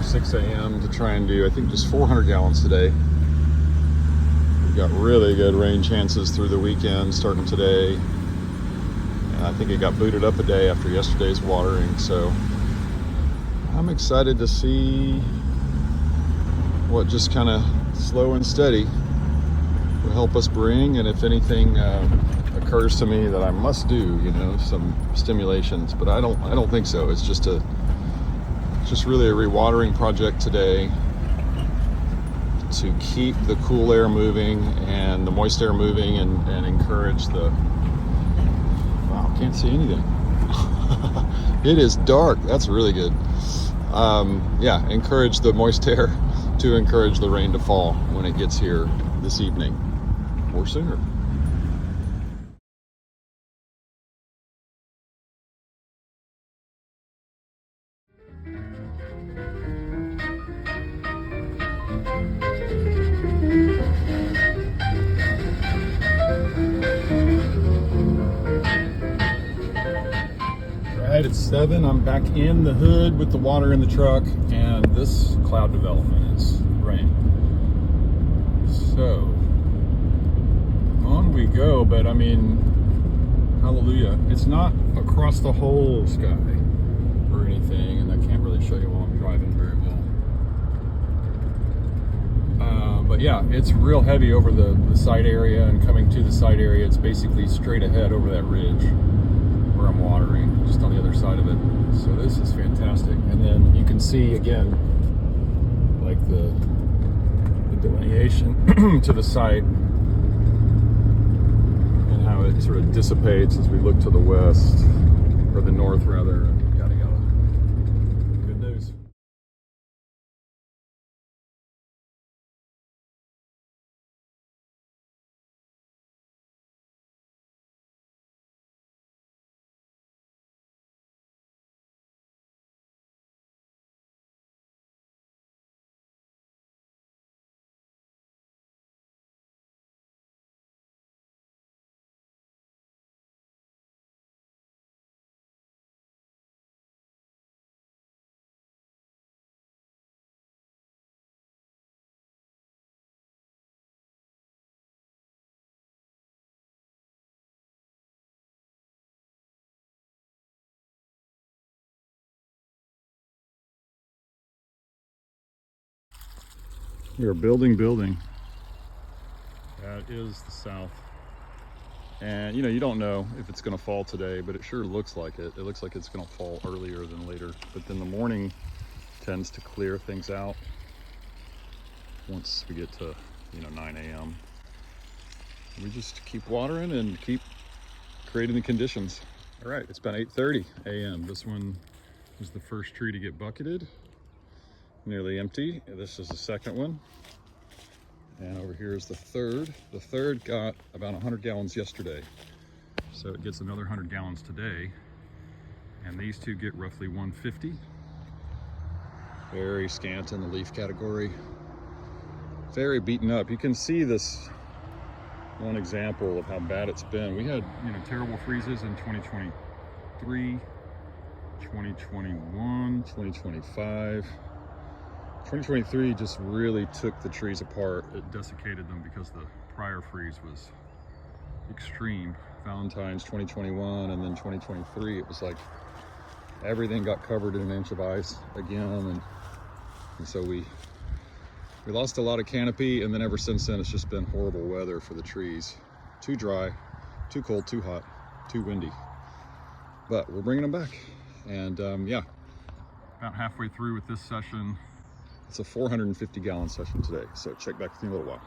6 a.m. to try and do, I think, just 400 gallons today. We've got really good rain chances through the weekend starting today. And I think it got booted up a day after yesterday's watering. So I'm excited to see what just kind of slow and steady will help us bring, and if anything occurs to me that I must do, you know, some stimulations, but I don't think so. It's just really a rewatering project today to keep the cool air moving and the moist air moving, and encourage the, wow, can't see anything. It is dark. That's really good. Yeah, encourage the moist air to encourage the rain to fall when it gets here this evening or sooner. Right, it's 7. I'm back in the hood with the water in the truck, and this cloud development is rain. So on we go, but I mean, hallelujah. It's not across the whole sky or anything, and I can't really show you while I'm driving very well. But yeah, it's real heavy over the site area, and coming to the site area, it's basically straight ahead over that ridge where I'm watering, just on the other side of it. So this is fantastic. And then you can see again, like the delineation to the site, and how it sort of dissipates as we look to the west, or the north rather. Yada yada. Good news. We are building. That is the south. And you know, you don't know if it's going to fall today, but it sure looks like it. It looks like it's going to fall earlier than later. But then the morning tends to clear things out once we get to, you know, 9 a.m. We just keep watering and keep creating the conditions. All right, it's about 8:30 a.m. This one was the first tree to get bucketed. Nearly empty. This is the second one. And over here is the third. The third got about 100 gallons yesterday. So it gets another 100 gallons today. And these two get roughly 150. Very scant in the leaf category. Very beaten up. You can see this one example of how bad it's been. We had, you know, terrible freezes in 2023, 2021, 2025. 2023 just really took the trees apart. It desiccated them because the prior freeze was extreme. Valentine's 2021, and then 2023, it was like everything got covered in an inch of ice again, and so we lost a lot of canopy, and then ever since then it's just been horrible weather for the trees. Too dry, too cold, too hot, too windy. But we're bringing them back, and yeah, about halfway through with this session. It's a 450 gallon session today, so check back with me in a little while.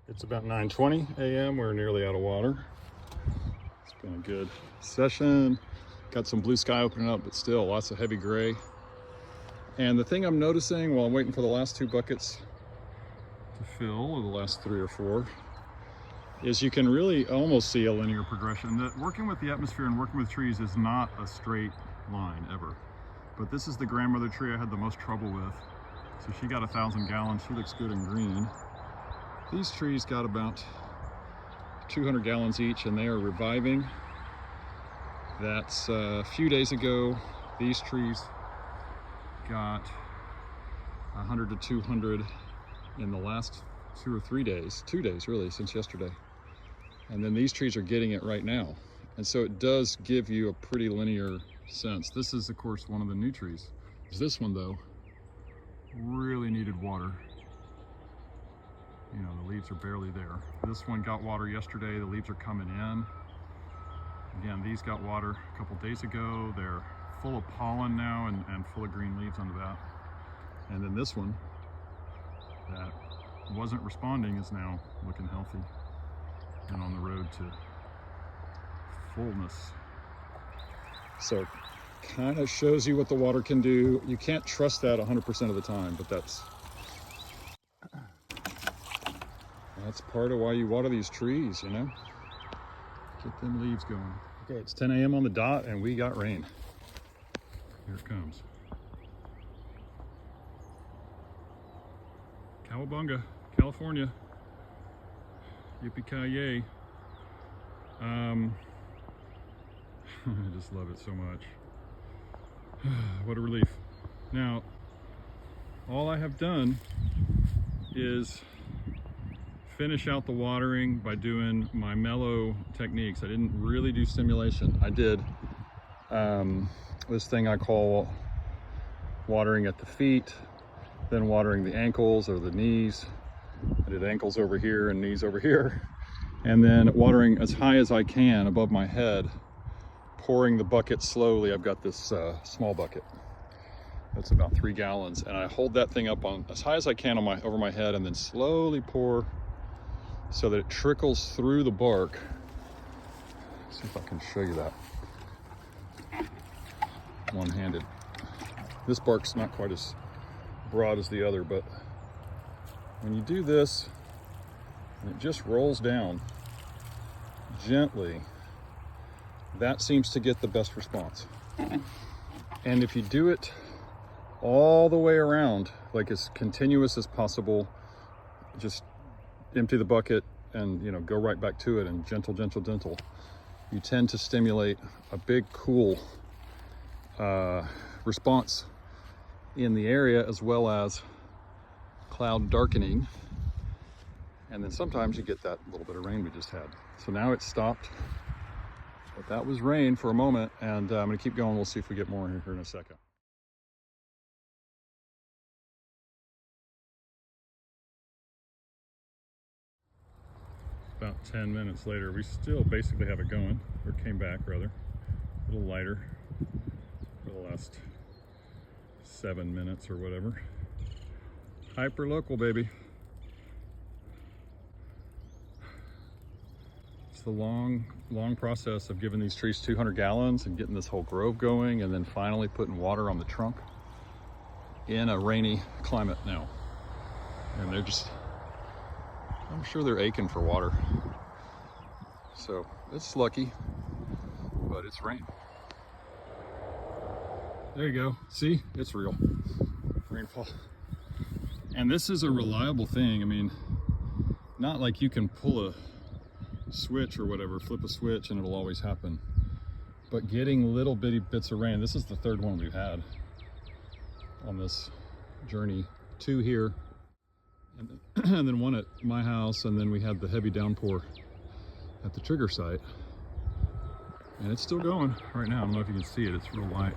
It's about 9:20 a.m. We're nearly out of water. It's been a good session. Got some blue sky opening up, but still lots of heavy gray. And the thing I'm noticing while I'm waiting for the last 2 buckets to fill, or the last 3 or 4, is you can really almost see a linear progression. That working with the atmosphere and working with trees is not a straight line ever. But this is the grandmother tree I had the most trouble with. So she got 1,000 gallons. She looks good in green. These trees got about 200 gallons each, and they are reviving. That's a few days ago. These trees got 100 to 200 in the last 2 or 3 days, 2 days really, since yesterday. And then these trees are getting it right now. And so it does give you a pretty linear sense. This is, of course, one of the new trees. This one, though, really needed water. You know, the leaves are barely there. This one got water yesterday. The leaves are coming in. Again, these got water a couple days ago. They're full of pollen now and full of green leaves under that. And then this one that wasn't responding is now looking healthy and on the road to fullness. So kind of shows you what the water can do. You can't trust that 100% of the time, but that's part of why you water these trees, you know? Get them leaves going. Okay, it's 10 a.m. on the dot and we got rain. Here it comes. Cowabunga, California. Yippee-ki-yay. I just love it so much. What a relief. Now, all I have done is finish out the watering by doing my mellow techniques. I didn't really do stimulation. I did this thing I call watering at the feet, then watering the ankles or the knees. I did ankles over here and knees over here. And then watering as high as I can above my head, pouring the bucket slowly. I've got this small bucket. That's about 3 gallons. And I hold that thing up on as high as I can on over my head and then slowly pour so that it trickles through the bark. Let's see if I can show you that. One-handed. This bark's not quite as broad as the other, but when you do this, and it just rolls down gently, that seems to get the best response. And if you do it all the way around, like as continuous as possible, just empty the bucket and, you know, go right back to it and gentle, gentle, gentle, you tend to stimulate a big cool response in the area, as well as cloud darkening. And then sometimes you get that little bit of rain we just had. So now it's stopped, but that was rain for a moment, and I'm gonna keep going. We'll see if we get more here in a second. About 10 minutes later, we still basically have it going, or came back rather, a little lighter for the last 7 minutes or whatever. Hyper local, baby. It's the long process of giving these trees 200 gallons and getting this whole grove going, and then finally putting water on the trunk in a rainy climate now. And they're just, I'm sure they're aching for water. So it's lucky, but it's rain. There you go. See, it's real rainfall. And this is a reliable thing. I mean, not like you can pull a switch or whatever, flip a switch and it'll always happen. But getting little bitty bits of rain, this is the 3rd one we've had on this journey. 2 here, and then 1 at my house, and then we had the heavy downpour at the trigger site. And it's still going right now. I don't know if you can see it, it's real light.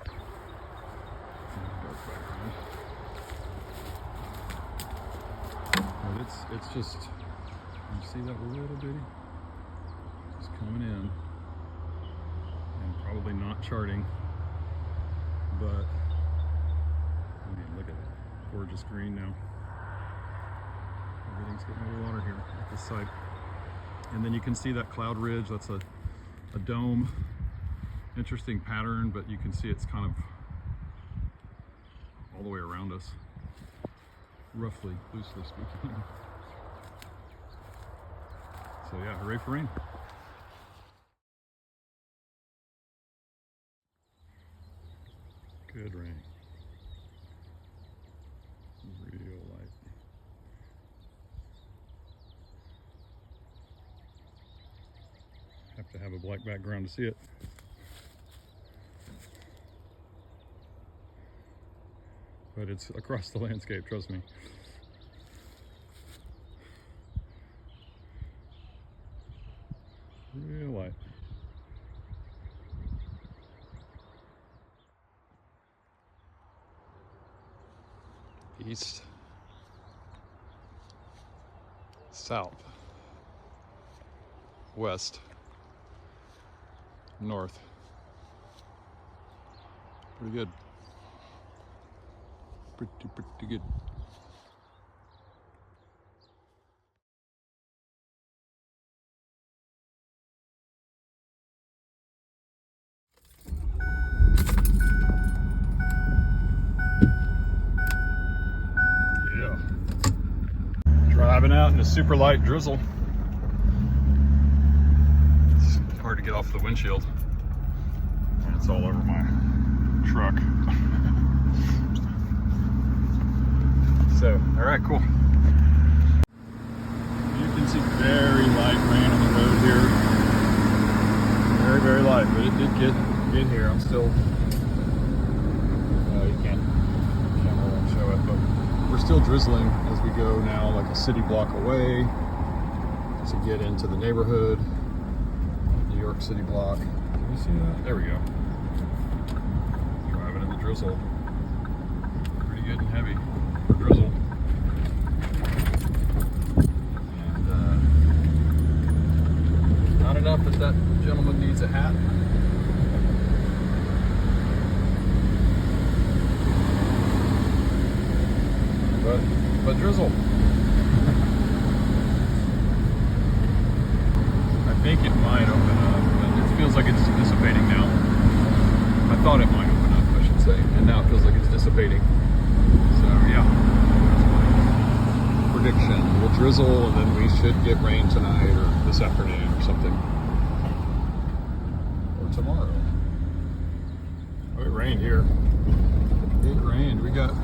But it's just, you see that little bitty? Just coming in, and probably not charting, but I mean, look at it, gorgeous green now. Everything's getting a little water here at this side. And then you can see that cloud ridge, that's a dome Interesting pattern, but you can see it's kind of all the way around us, roughly, loosely speaking. So yeah, hooray for rain. Good rain. Real light. Have to have a black background to see it. But it's across the landscape, trust me. Real light. East, south, west, north. Pretty good. Pretty good. Yeah. Driving out in a super light drizzle. It's hard to get off the windshield. And it's all over my truck. So, all right, cool. You can see very light rain on the road here. Very, very light, but it did get here. I'm still, you can't, camera won't show it, but we're still drizzling as we go now, like a city block away to get into the neighborhood. New York City block. Can you see that? There we go. Driving in the drizzle. Pretty good and heavy for drizzle. And not enough that that gentleman needs a hat. But drizzle. I think it might open up, but it feels like it's dissipating now. I thought it might open up, I should say, and now it feels like it's dissipating. So yeah, prediction: we'll drizzle, and then we should get rain tonight or this afternoon or something, or tomorrow. Oh, it rained here. It rained. We got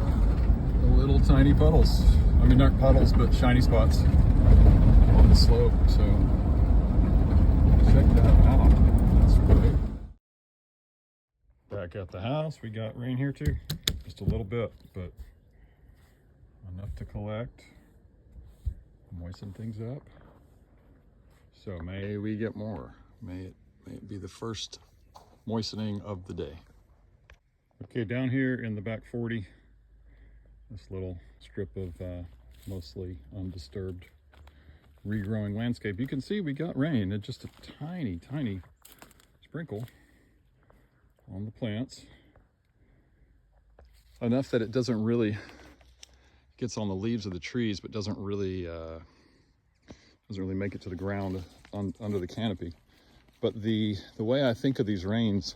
little tiny puddles. I mean, not puddles, but shiny spots on the slope. So check that out. That's great. Back at the house, we got rain here too. Just a little bit, but enough to collect, moisten things up. So may we get more. May it be the first moistening of the day. Okay, down here in the back 40, this little strip of mostly undisturbed regrowing landscape, you can see we got rain. It's just a tiny sprinkle on the plants, enough that it doesn't really, gets on the leaves of the trees, but doesn't really make it to the ground under the canopy. But the way I think of these rains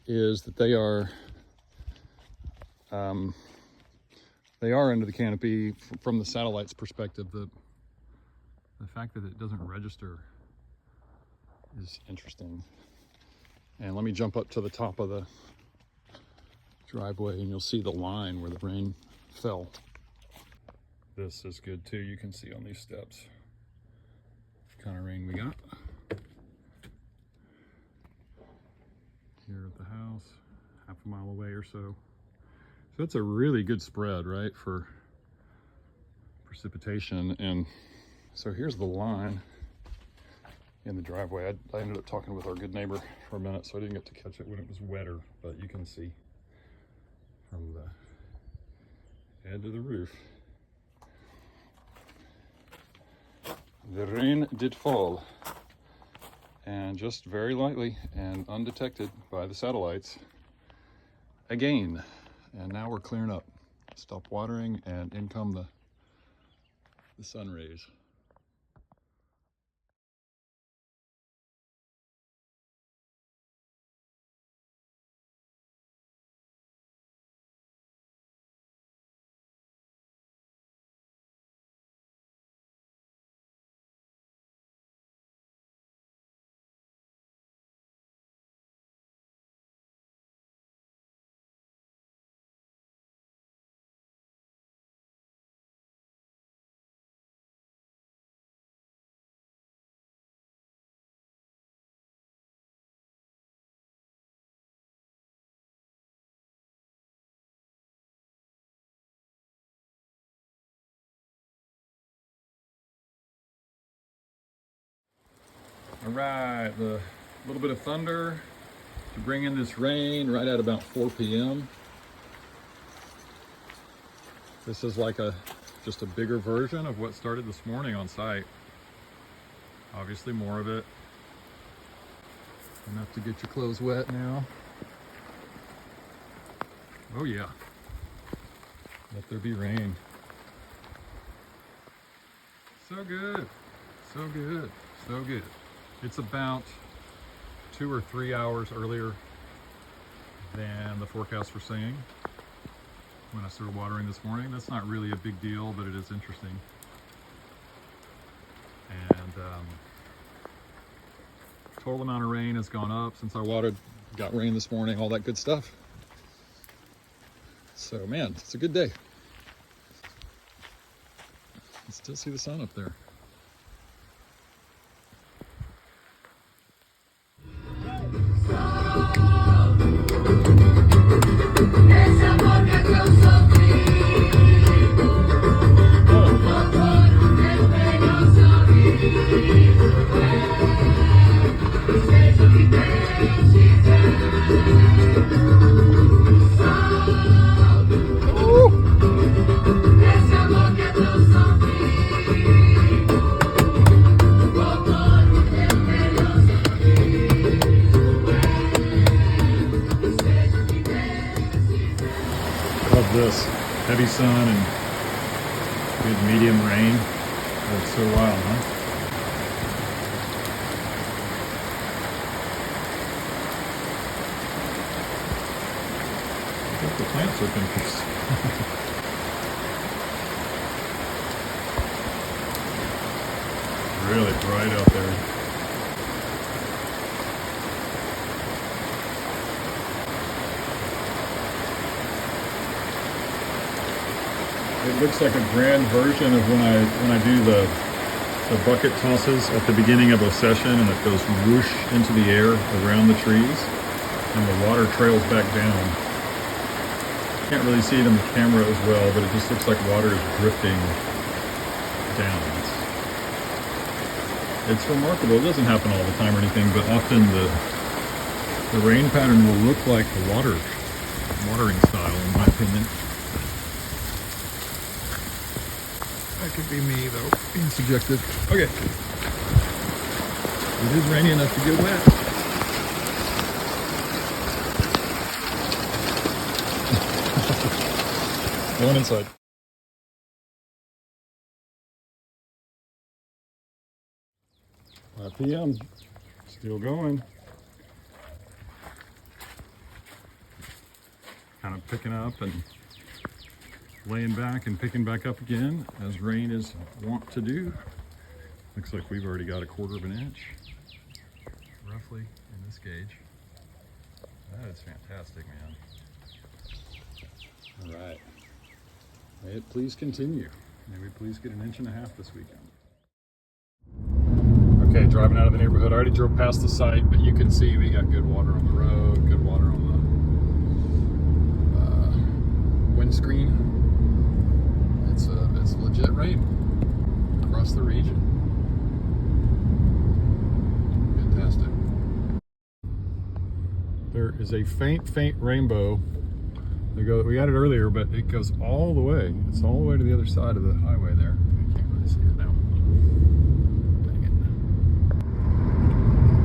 is that they are under the canopy from the satellite's perspective. The fact that it doesn't register is interesting. And let me jump up to the top of the driveway and you'll see the line where the rain fell. This is good too. You can see on these steps what kind of rain we got. Here at the house, half a mile away or so. So that's a really good spread, right, for precipitation. And so here's the line in the driveway. I ended up talking with our good neighbor for a minute, so I didn't get to catch it when it was wetter, but you can see from the edge of the roof. The rain did fall, and just very lightly and undetected by the satellites again. And now we're clearing up. Stop watering, and in come the sun rays. All right, the little bit of thunder to bring in this rain right at about 4 p.m. This is like just a bigger version of what started this morning on site. Obviously more of it. Enough to get your clothes wet now. Oh yeah. Let there be rain. So good. So good. So good. It's about 2 or 3 hours earlier than the forecast were saying when I started watering this morning. That's not really a big deal, but it is interesting. And total amount of rain has gone up since I watered, got rain this morning, all that good stuff. So man, it's a good day. I still see the sun up there. Love this. Heavy sun and good medium rain. That's so wild, huh? I think the plants are confused. Really bright out there. It looks like a grand version of when I do the bucket tosses at the beginning of a session, and it goes whoosh into the air around the trees, and the water trails back down. Can't really see it in the camera as well, but it just looks like water is drifting down. It's remarkable. It doesn't happen all the time or anything, but often the rain pattern will look like the watering style, in my opinion. That could be me, though, being subjective. Okay. It is rainy enough to get wet. Going inside. 5 p.m. Still going. Kind of picking up and laying back and picking back up again, as rain is wont to do. Looks like we've already got 1/4 of an inch, roughly, in this gauge. That is fantastic, man. All right. May it please continue. May we please get 1.5 inches this weekend. Okay, driving out of the neighborhood. I already drove past the site, but you can see we got good water on the road, good water on the windscreen. It's legit rain across the region. Fantastic. There is a faint rainbow. We got it earlier, but it goes all the way. It's all the way to the other side of the highway there. I can't really see it now. Dang it.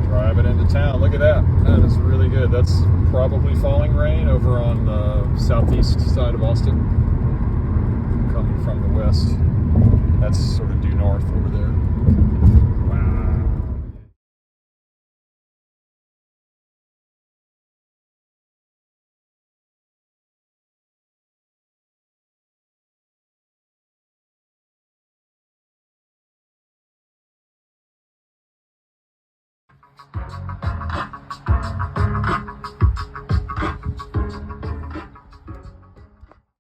Driving into town. Look at that. That is really good. That's probably falling rain over on the southeast side of Austin. Coming from the west. That's sort of due north over there. Wow.